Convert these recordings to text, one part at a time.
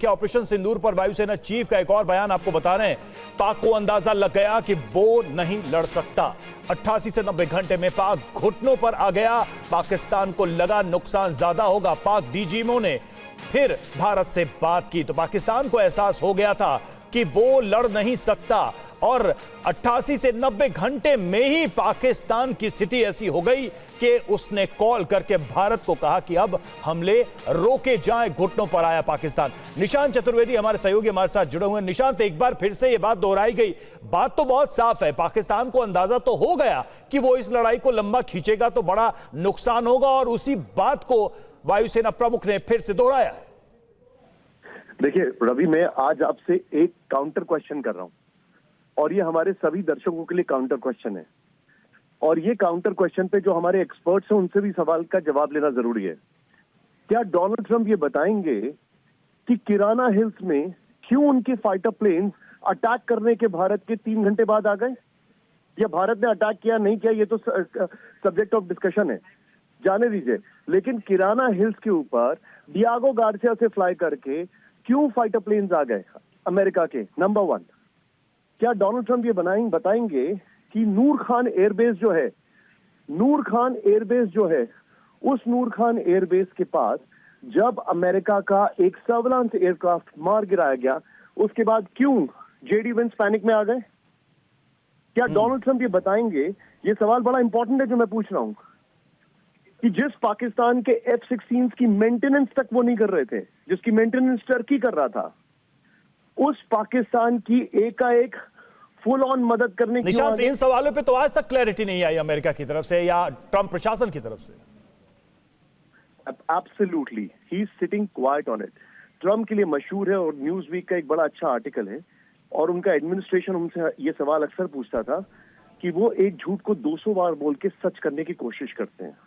देखिए, ऑपरेशन सिंदूर पर वायुसेना चीफ का एक और बयान आपको बता रहे हैं। पाक को अंदाजा लग गया कि वो नहीं लड़ सकता। 88 से 90 घंटे में पाक घुटनों पर आ गया। पाकिस्तान को लगा नुकसान ज्यादा होगा। पाक डीजीएमओ ने फिर भारत से बात की तो पाकिस्तान को एहसास हो गया था कि वो लड़ नहीं सकता और 88 से 90 घंटे में ही पाकिस्तान की स्थिति ऐसी हो गई कि उसने कॉल करके भारत को कहा कि अब हमले रोके जाएं। घुटनों पर आया पाकिस्तान। निशांत चतुर्वेदी हमारे सहयोगी हमारे साथ जुड़े हुए हैं। निशांत, एक बार फिर से यह बात दोहराई गई। बात तो बहुत साफ है, पाकिस्तान को अंदाजा तो हो गया कि वो इस लड़ाई को लंबा खींचेगा तो बड़ा नुकसान होगा और उसी बात को वायुसेना प्रमुख ने फिर से दोहराया है। देखिए रवि, मैं आज आपसे एक काउंटर क्वेश्चन कर रहा हूं और ये हमारे सभी दर्शकों के लिए काउंटर क्वेश्चन है और ये काउंटर क्वेश्चन पे जो हमारे एक्सपर्ट्स हैं उनसे भी सवाल का जवाब लेना जरूरी है। क्या डोनाल्ड ट्रंप ये बताएंगे कि किराना हिल्स में क्यों उनके फाइटर प्लेन्स अटैक करने के भारत के 3 घंटे बाद आ गए? या भारत ने अटैक किया नहीं किया ये तो सब्जेक्ट ऑफ डिस्कशन है, जाने दीजिए। लेकिन किराना हिल्स के ऊपर डियागो गार्सिया से फ्लाई करके क्यों फाइटर प्लेन्स आ गए अमेरिका के? नंबर 1, क्या डोनाल्ड ट्रंप ये बताएंगे कि नूर खान एयरबेस जो है, उस नूर खान एयरबेस के पास जब अमेरिका का एक सर्विलांस एयरक्राफ्ट मार गिराया गया उसके बाद क्यों जेडी वेंस पैनिक में आ गए? क्या डोनाल्ड ट्रंप ये बताएंगे, ये सवाल बड़ा इंपॉर्टेंट है जो मैं पूछ रहा हूं, कि जिस पाकिस्तान के F-16 की मेंटेनेंस तक वो नहीं कर रहे थे, जिसकी मेंटेनेंस टर्की कर रहा था, उस पाकिस्तान की एकाएक फुल ऑन मदद करने की। निशांत, इन सवालों पे तो आज तक क्लैरिटी नहीं आई अमेरिका की तरफ से या ट्रंप प्रशासन की तरफ से। Absolutely, he is sitting quite on it. Trump के लिए मशहूर है और न्यूज वीक का एक बड़ा अच्छा आर्टिकल है और उनका एडमिनिस्ट्रेशन उनसे ये सवाल अक्सर पूछता था कि वो एक झूठ को 200 बार बोल के सच करने की कोशिश करते हैं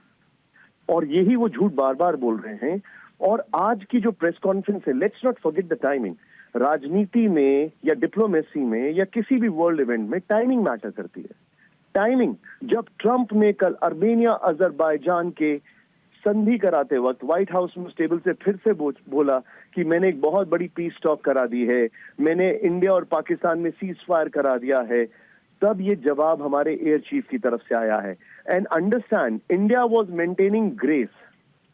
और यही वो झूठ बार बार बोल रहे हैं। और आज की जो प्रेस कॉन्फ्रेंस है, let's not forget the timing. राजनीति में या डिप्लोमेसी में या किसी भी वर्ल्ड इवेंट में टाइमिंग मैटर करती है। टाइमिंग, जब ट्रंप ने कल अर्मेनिया अजरबैजान के संधि कराते वक्त व्हाइट हाउस में टेबल से फिर से बोला कि मैंने एक बहुत बड़ी पीस टॉक करा दी है, मैंने इंडिया और पाकिस्तान में सीज फायर करा दिया है, तब ये जवाब हमारे एयर चीफ की तरफ से आया है। And understand, India was maintaining grace.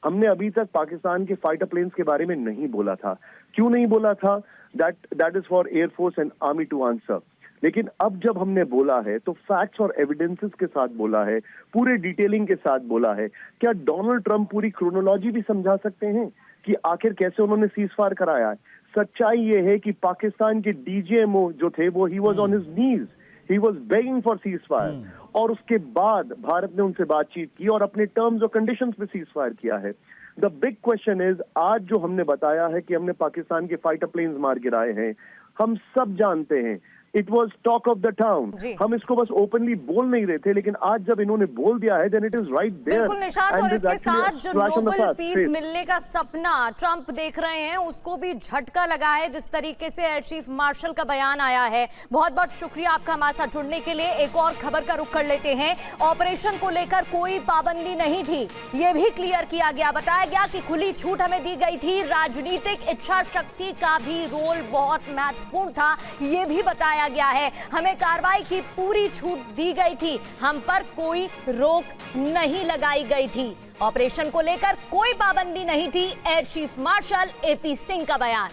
हमने अभी तक पाकिस्तान के फाइटर प्लेन्स के बारे में नहीं बोला था। क्यों नहीं बोला था? That is for air force and army to answer. लेकिन अब जब हमने बोला है तो फैक्ट्स और एविडेंसेस के साथ बोला है, पूरे डिटेलिंग के साथ बोला है। क्या डोनाल्ड ट्रंप पूरी क्रोनोलॉजी भी समझा सकते हैं कि आखिर कैसे उन्होंने सीज फायर कराया है? सच्चाई ये है कि पाकिस्तान के डीजीएमओ जो थे वो he was on his knees, he was begging for cease fire और उसके बाद भारत ने उनसे बातचीत की और अपने टर्म्स और कंडीशंस पे सीज फायर किया है। द बिग क्वेश्चन इज, आज जो हमने बताया है कि हमने पाकिस्तान के फाइटर प्लेन्स मार गिराए हैं, हम सब जानते हैं, it was talk of the town. हम इसको बस ओपनली बोल नहीं रहे थे, लेकिन आज जब इन्होंने बोल दिया है then it is right there. बिल्कुल निशांत, और इसके साथ जो नोबेल पीस मिलने का सपना ट्रंप देख रहे हैं उसको भी झटका लगा है जिस तरीके से एयर चीफ मार्शल का बयान आया है। बहुत बहुत शुक्रिया आपका हमारे साथ जुड़ने के लिए। एक और खबर का रुख कर लेते हैं। ऑपरेशन को लेकर कोई पाबंदी नहीं थी, ये भी क्लियर किया गया। बताया गया कि खुली छूट हमें दी गई थी, राजनीतिक इच्छा शक्ति का भी रोल बहुत महत्वपूर्ण था, ये भी बताया गया है। हमें कार्रवाई की पूरी छूट दी गई थी, हम पर कोई रोक नहीं लगाई गई थी। ऑपरेशन को लेकर कोई पाबंदी नहीं थी, air chief marshal AP Singh का बयान।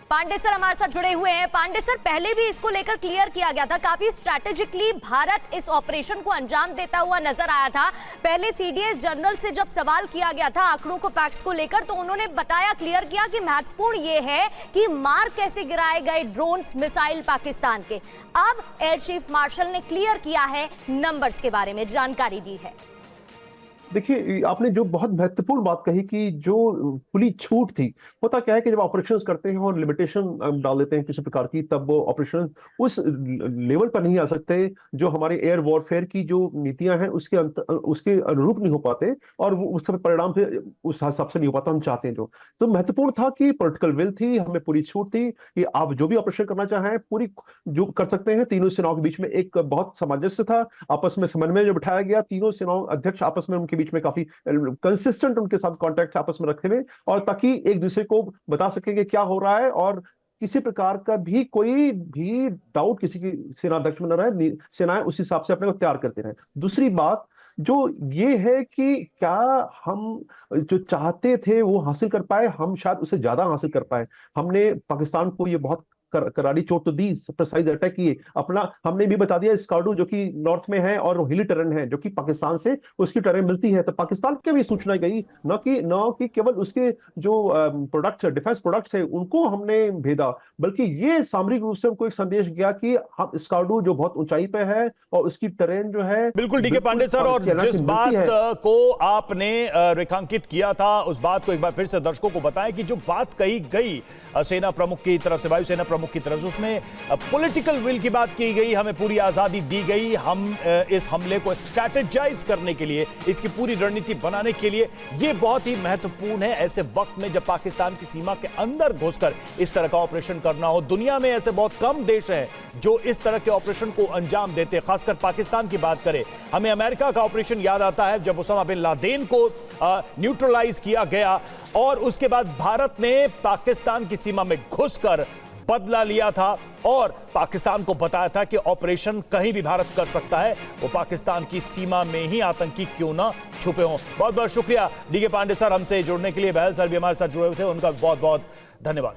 पांडे सर हमारे साथ जुड़े हुए हैं। पांडे सर, पहले भी इसको लेकर क्लियर किया गया था, काफी स्ट्रैटेजिकली भारत इस ऑपरेशन को अंजाम देता हुआ नजर आया था। पहले सीडीएस जनरल से जब सवाल किया गया था आंकड़ों को, फैक्ट्स को लेकर, तो उन्होंने बताया, क्लियर किया कि महत्वपूर्ण ये है कि मार कैसे गिराए गए ड्रोन्स, मिसाइल पाकिस्तान के। अब एयर चीफ मार्शल ने क्लियर किया है, नंबर्स के बारे में जानकारी दी है। देखिए, आपने जो बहुत महत्वपूर्ण बात कही कि जो खुली छूट थी, होता क्या है कि जब ऑपरेशंस करते हैं और लिमिटेशन डाल देते हैं किसी प्रकार की, तब वो ऑपरेशन उस लेवल पर नहीं आ सकते जो हमारे एयर वॉरफेयर की जो नीतियां हैं उसके अनुरूप नहीं हो पाते और वो उस परिणाम से उस हिसाब से नहीं हो पाता हम चाहते हैं। जो तो महत्वपूर्ण था कि पॉलिटिकल विल थी, हमें पूरी छूट थी कि आप जो भी ऑपरेशन करना चाहें पूरी जो कर सकते हैं। तीनों सेनाओं के बीच में एक बहुत सामंजस्य था, आपस में समन्वय जो बिठाया गया, तीनों सेनाओं अध्यक्ष आपस में उनके बीच में काफी कंसिस्टेंट उनके साथ कांटेक्ट आपस में रखे हुए, और ताकि एक दूसरे को बता सकेंगे क्या हो रहा है, और किसी प्रकार का भी कोई भी डाउट किसी की सेनाध्यक्ष में न रहे, सेनाएं उस हिसाब से अपने को तैयार करते रहे। दूसरी बात जो ये है कि क्या हम जो चाहते थे वो हासिल कर पाए, हम शायद उससे ज्यादा हासिल कर पाए। हमने पाकिस्तान को ये बहुत करारी चोट तो दी, प्रिसाइज अटैक किए अपना, हमने भी बता दिया स्कार्डू जो कि नॉर्थ में है और हिली टेरेन है जो कि पाकिस्तान से उसकी टेरेन मिलती है, तो पाकिस्तान के भी सूचना गई, न कि केवल उसके जो प्रोडक्ट डिफेंस प्रोडक्ट्स है उनको हमने भेजा, बल्कि ये सामरिक रूप से हमको एक संदेश गया कि हम स्कार्डू जो बहुत ऊंचाई पे है और उसकी टेरेन जो है बिल्कुल डीके पांडे सर, और जिस बात को आपने रेखांकित किया था उस बात को एक बार फिर से दर्शकों को बताएं कि जो बात कही गई सेना प्रमुख की तरफ से, वायुसेना प्रमुख की तरफ से, उसमें पॉलिटिकल विल की बात की गई, हमें पूरी आजादी दी गई, हम इस हमले को स्ट्रैटेजाइज करने के लिए, इसकी पूरी रणनीति बनाने के लिए, ये बहुत ही महत्वपूर्ण है ऐसे वक्त में जब पाकिस्तान की सीमा के अंदर घुसकर इस तरह का ऑपरेशन करना हो। दुनिया में ऐसे बहुत कम देश हैं जो इस तरह के ऑपरेशन को अंजाम देते, खासकर पाकिस्तान की बात करें। हमें अमेरिका का ऑपरेशन याद आता है जब उसामा बिन लादेन को न्यूट्रलाइज किया गया, और उसके बाद भारत ने पाकिस्तान की सीमा में घुसकर बदला लिया था और पाकिस्तान को बताया था कि ऑपरेशन कहीं भी भारत कर सकता है, वो पाकिस्तान की सीमा में ही आतंकी क्यों ना छुपे हों। बहुत बहुत शुक्रिया डीके पांडे सर हमसे जुड़ने के लिए। बहल सर भी हमारे साथ जुड़े हुए थे, उनका बहुत बहुत धन्यवाद।